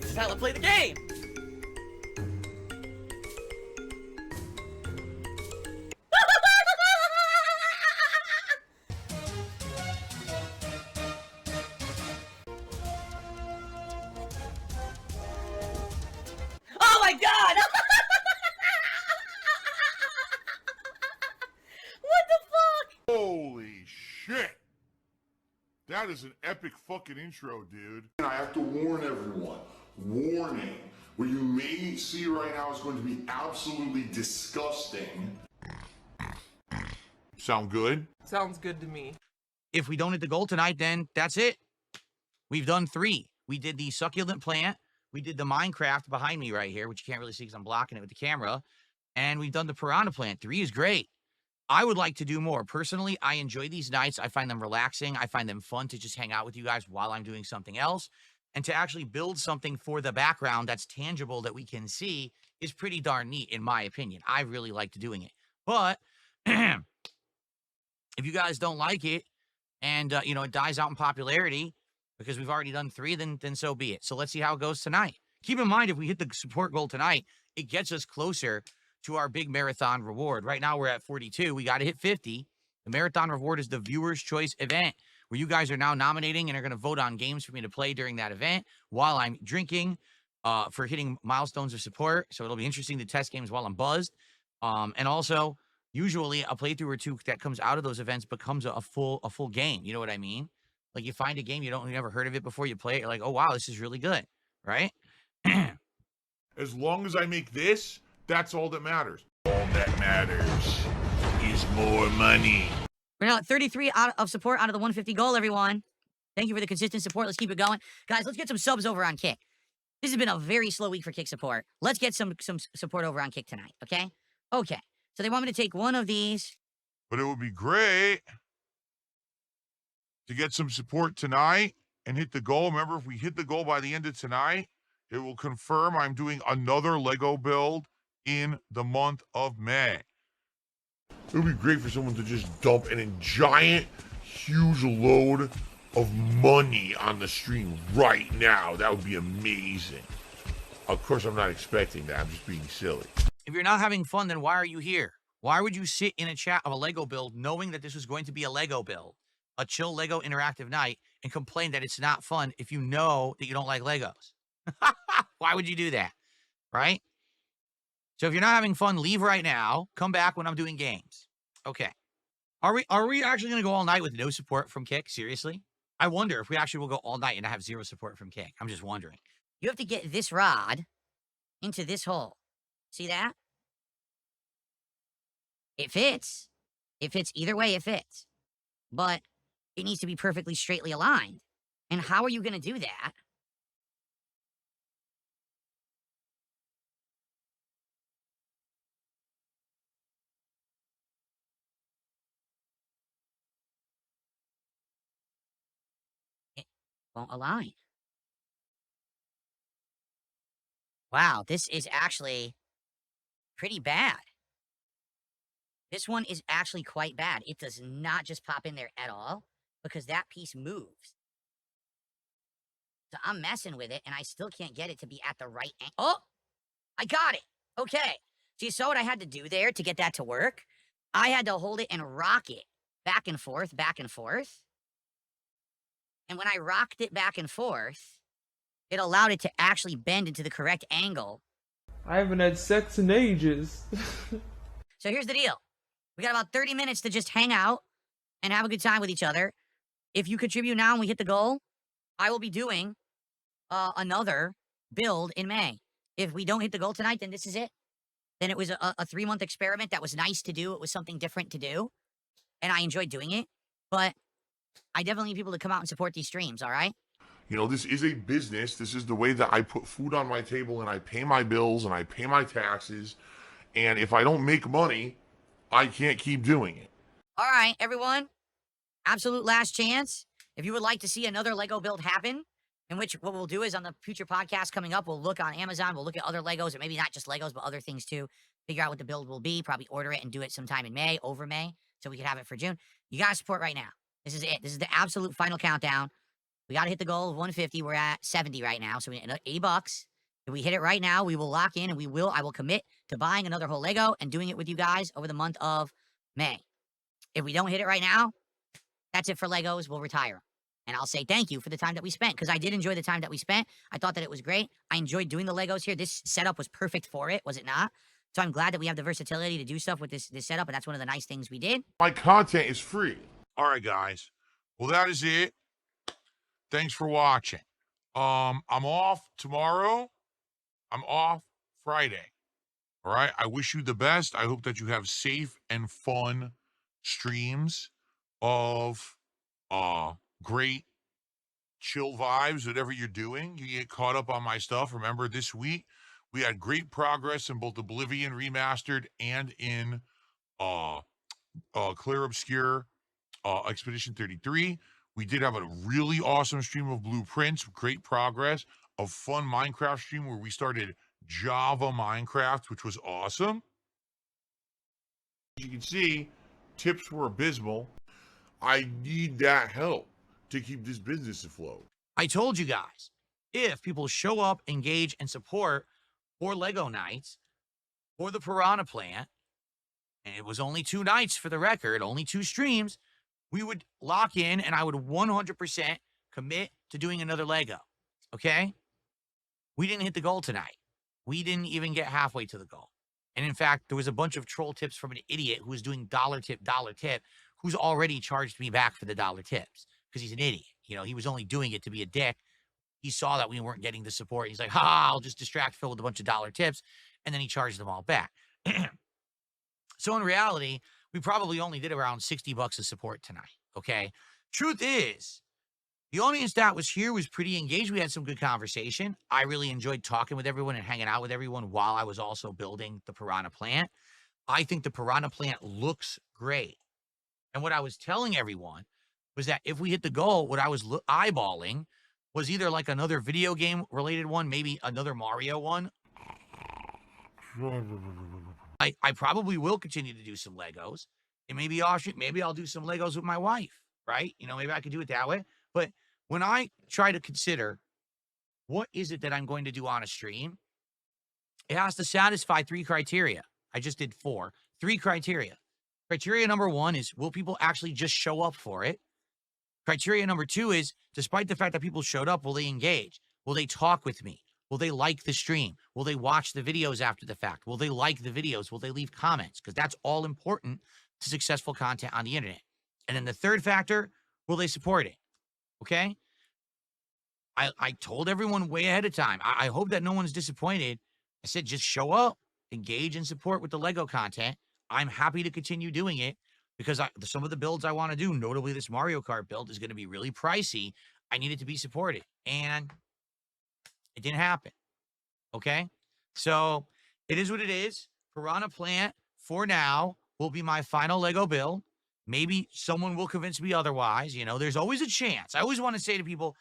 This is how I play the game! Oh my god! What the fuck? Holy shit! That is an epic fucking intro, dude. And I have to warn everyone. Warning. What you may see right now is going to be absolutely disgusting. Sound good? Sounds good to me. If we don't hit the goal tonight, then that's it. We've done 3. We did the succulent plant. We did the Minecraft behind me right here, which you can't really see because I'm blocking it with the camera. And we've done the piranha plant. 3 is great. I would like to do more. Personally, I enjoy these nights. I find them relaxing. I find them fun to just hang out with you guys while I'm doing something else. And to actually build something for the background that's tangible that we can see is pretty darn neat, in my opinion. I really liked doing it. But if you guys don't like it and, it dies out in popularity because we've already done 3, then so be it. So let's see how it goes tonight. Keep in mind, if we hit the support goal tonight, it gets us closer to our big marathon reward. Right now, we're at 42. We got to hit 50. The marathon reward is the viewer's choice event where you guys are now nominating and are going to vote on games for me to play during that event while I'm drinking for hitting milestones of support. So it'll be interesting to test games while I'm buzzed. And also, usually a playthrough or 2 that comes out of those events becomes a full game. You know what I mean? Like you find a game, you never heard of it before, you play it, you're like, oh, wow, this is really good, right? As long as I make this, that's all that matters. All that matters is more money. We're now at 33 of support out of the 150 goal, everyone. Thank you for the consistent support. Let's keep it going. Guys, let's get some subs over on Kick. This has been a very slow week for Kick support. Let's get some support over on Kick tonight, okay? Okay. So they want me to take one of these. But it would be great to get some support tonight and hit the goal. Remember, if we hit the goal by the end of tonight, it will confirm I'm doing another Lego build in the month of May. It would be great for someone to just dump a giant, huge load of money on the stream right now. That would be amazing. Of course, I'm not expecting that. I'm just being silly. If you're not having fun, then why are you here? Why would you sit in a chat of a Lego build knowing that this was going to be a Lego build, a chill Lego interactive night, and complain that it's not fun if you know that you don't like Legos? Why would you do that? Right? So if you're not having fun, leave right now. Come back when I'm doing games. Okay. Are we actually going to go all night with no support from Kick? Seriously? I wonder if we actually will go all night and have 0 support from Kick. I'm just wondering. You have to get this rod into this hole. See that? It fits. It fits either way, it fits. But it needs to be perfectly straightly aligned. And how are you going to do that? It won't align. Wow, this is actually pretty bad. This one is actually quite bad. It does not just pop in there at all because that piece moves. So I'm messing with it and I still can't get it to be at the right angle. Oh, I got it. Okay. So you saw what I had to do there to get that to work? I had to hold it and rock it back and forth, back and forth. And when I rocked it back and forth, it allowed it to actually bend into the correct angle. I haven't had sex in ages. So here's the deal. We got about 30 minutes to just hang out and have a good time with each other. If you contribute now and we hit the goal, I will be doing another build in May. If we don't hit the goal tonight, then this is it. Then it was a 3-month experiment that was nice to do. It was something different to do. And I enjoyed doing it. But I definitely need people to come out and support these streams, all right? You know, this is a business. This is the way that I put food on my table and I pay my bills and I pay my taxes. And if I don't make money, I can't keep doing it. All right, everyone. Absolute last chance. If you would like to see another Lego build happen, in which what we'll do is on the future podcast coming up, we'll look on Amazon, we'll look at other Legos, or maybe not just Legos, but other things too. Figure out what the build will be, probably order it and do it sometime in May, over May, so we can have it for June. You got to support right now. This is it. This is the absolute final countdown. We got to hit the goal of 150. We're at 70 right now, so we need $80. If we hit it right now, we will lock in, and I will commit to buying another whole Lego and doing it with you guys over the month of May. If we don't hit it right now, that's it for Legos. We'll retire. And I'll say thank you for the time that we spent, because I did enjoy the time that we spent. I thought that it was great. I enjoyed doing the Legos here. This setup was perfect for it, was it not? So I'm glad that we have the versatility to do stuff with this setup, and that's one of the nice things we did. My content is free. All right, guys. Well, that is it. Thanks for watching. I'm off tomorrow. I'm off Friday. All right. I wish you the best. I hope that you have safe and fun streams of great chill vibes, whatever you're doing. You get caught up on my stuff. Remember, this week we had great progress in both Oblivion Remastered and in Clear Obscure Expedition 33. We did have a really awesome stream of Blueprints, great progress, a fun Minecraft stream where we started Java Minecraft, which was awesome. As you can see, tips were abysmal. I need that help to keep this business afloat. I told you guys, if people show up, engage, and support for Lego nights, for the Piranha Plant, and it was only 2 nights for the record, only 2 streams, we would lock in and I would 100% commit to doing another Lego, okay? We didn't hit the goal tonight. We didn't even get halfway to the goal. And in fact, there was a bunch of troll tips from an idiot who was doing dollar tip, who's already charged me back for the dollar tips because he's an idiot. You know, he was only doing it to be a dick. He saw that we weren't getting the support. He's like, I'll just distract Phil with a bunch of dollar tips. And then he charged them all back. So in reality, we probably only did around $60 of support tonight, okay? Truth is, the audience that was here was pretty engaged. We had some good conversation. I really enjoyed talking with everyone and hanging out with everyone while I was also building the Piranha Plant. I think the Piranha Plant looks great. And what I was telling everyone was that if we hit the goal, what I was eyeballing was either like another video game related one, maybe another Mario one. I probably will continue to do some Legos. And maybe I'll do some Legos with my wife, right? You know, maybe I could do it that way. But when I try to consider what is it that I'm going to do on a stream, it has to satisfy 3 criteria. I just did 4. 3 criteria. Criteria number 1 is, will people actually just show up for it? Criteria number 2 is, despite the fact that people showed up, will they engage? Will they talk with me? Will they like the stream? Will they watch the videos after the fact? Will they like the videos? Will they leave comments? Because that's all important to successful content on the internet. And then the third factor, will they support it? Okay? I told everyone way ahead of time. I hope that no one's disappointed. I said, just show up, engage, and support with the Lego content. I'm happy to continue doing it because some of the builds I want to do, notably this Mario Kart build, is going to be really pricey. I need it to be supported. And it didn't happen. Okay? So it is what it is. Piranha Plant, for now, will be my final Lego build. Maybe someone will convince me otherwise. You know, there's always a chance. I always want to say to people,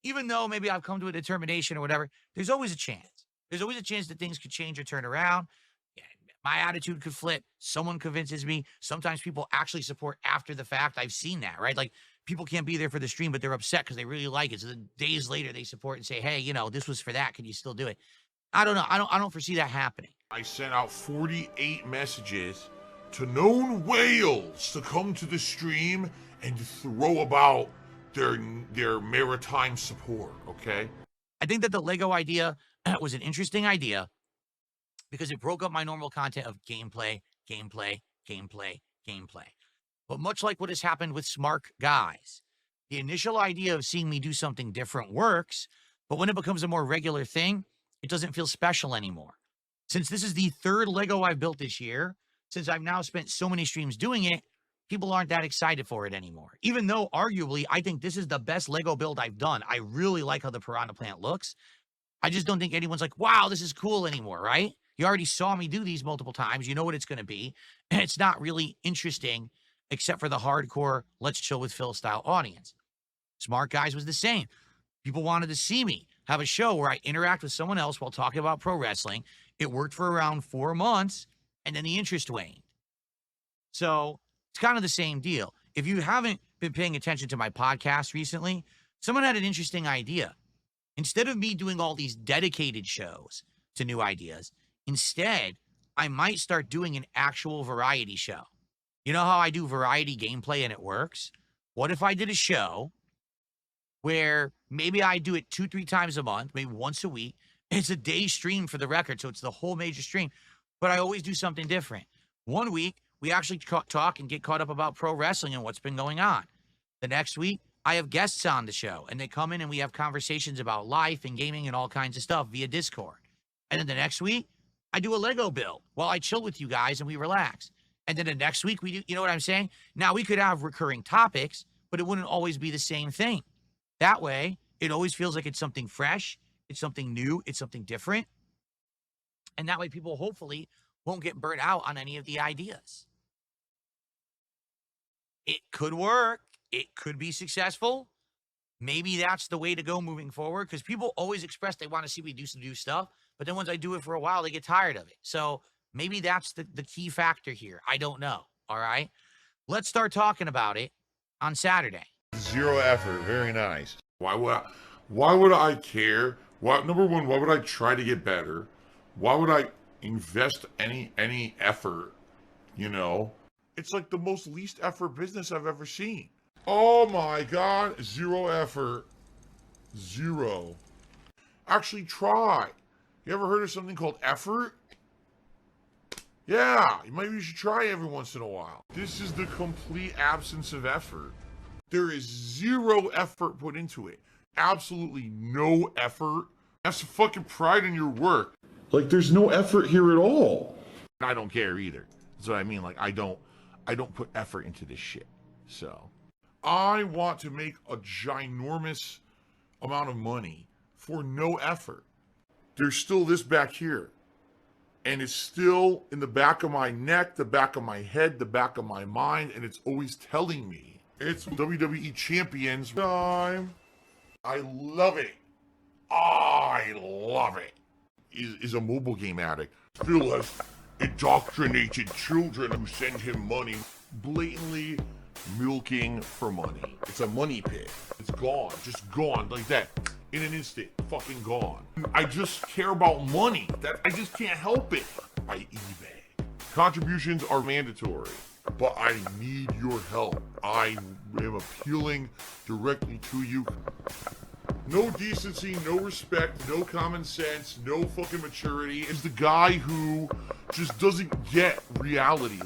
even though maybe I've come to a determination or whatever, there's always a chance. There's always a chance that things could change or turn around. Yeah, my attitude could flip. Someone convinces me. Sometimes people actually support after the fact. I've seen that, right? Like, people can't be there for the stream, but they're upset because they really like it. So then days later, they support and say, hey, you know, this was for that. Can you still do it? I don't know. I don't foresee that happening. I sent out 48 messages to known whales to come to the stream and throw about their maritime support, okay? I think that the Lego idea was an interesting idea because it broke up my normal content of gameplay. But much like what has happened with Smart Guys, the initial idea of seeing me do something different works, but when it becomes a more regular thing, it doesn't feel special anymore. Since this is the 3rd Lego I've built this year, since I've now spent so many streams doing it, people aren't that excited for it anymore. Even though, arguably, I think this is the best Lego build I've done. I really like how the Piranha Plant looks. I just don't think anyone's like, wow, this is cool anymore, right? You already saw me do these multiple times. You know what it's going to be. And it's not really interesting except for the hardcore, let's chill with Phil style audience. Smart Guys was the same. People wanted to see me have a show where I interact with someone else while talking about pro wrestling. It worked for around 4 months, and then the interest waned. So it's kind of the same deal. If you haven't been paying attention to my podcast recently, someone had an interesting idea. Instead of me doing all these dedicated shows to new ideas, instead, I might start doing an actual variety show. You know how I do variety gameplay and it works? What if I did a show where maybe I do it 2-3 times a month, maybe once a week. It's a day stream for the record, so it's the whole major stream. But I always do something different. One week, we actually talk and get caught up about pro wrestling and what's been going on. The next week, I have guests on the show, and they come in and we have conversations about life and gaming and all kinds of stuff via Discord. And then the next week, I do a Lego build while I chill with you guys and we relax. And then the next week, we do, you know what I'm saying? Now, we could have recurring topics, but it wouldn't always be the same thing. That way, it always feels like it's something fresh, it's something new, it's something different. And that way, people hopefully won't get burnt out on any of the ideas. It could work. It could be successful. Maybe that's the way to go moving forward, because people always express they want to see me do some new stuff, but then once I do it for a while, they get tired of it. So maybe that's the key factor here. I don't know. All right. Let's start talking about it on Saturday. Zero effort. Very nice. Why would I care? Number one, why would I try to get better? Why would I invest any effort? You know, it's like the most least effort business I've ever seen. Oh my God, zero effort. Zero. Actually try. You ever heard of something called effort? Yeah, maybe you should try every once in a while. This is the complete absence of effort. There is zero effort put into it. Absolutely no effort. Have some fucking pride in your work. Like, there's no effort here at all. I don't care either. That's what I mean. Like, I don't put effort into this shit. So, I want to make a ginormous amount of money for no effort. There's still this back here. And it's still in the back of my neck, the back of my head, the back of my mind, and it's always telling me. It's WWE Champions time. I love it. I love it. Is a mobile game addict. Phil has indoctrinated children who send him money, blatantly milking for money. It's a money pit. It's gone, just gone like that. In an instant, fucking gone. I just care about money. That I just can't help it. By eBay. Contributions are mandatory, but I need your help. I am appealing directly to you. No decency, no respect, no common sense, no fucking maturity. Is the guy who just doesn't get reality.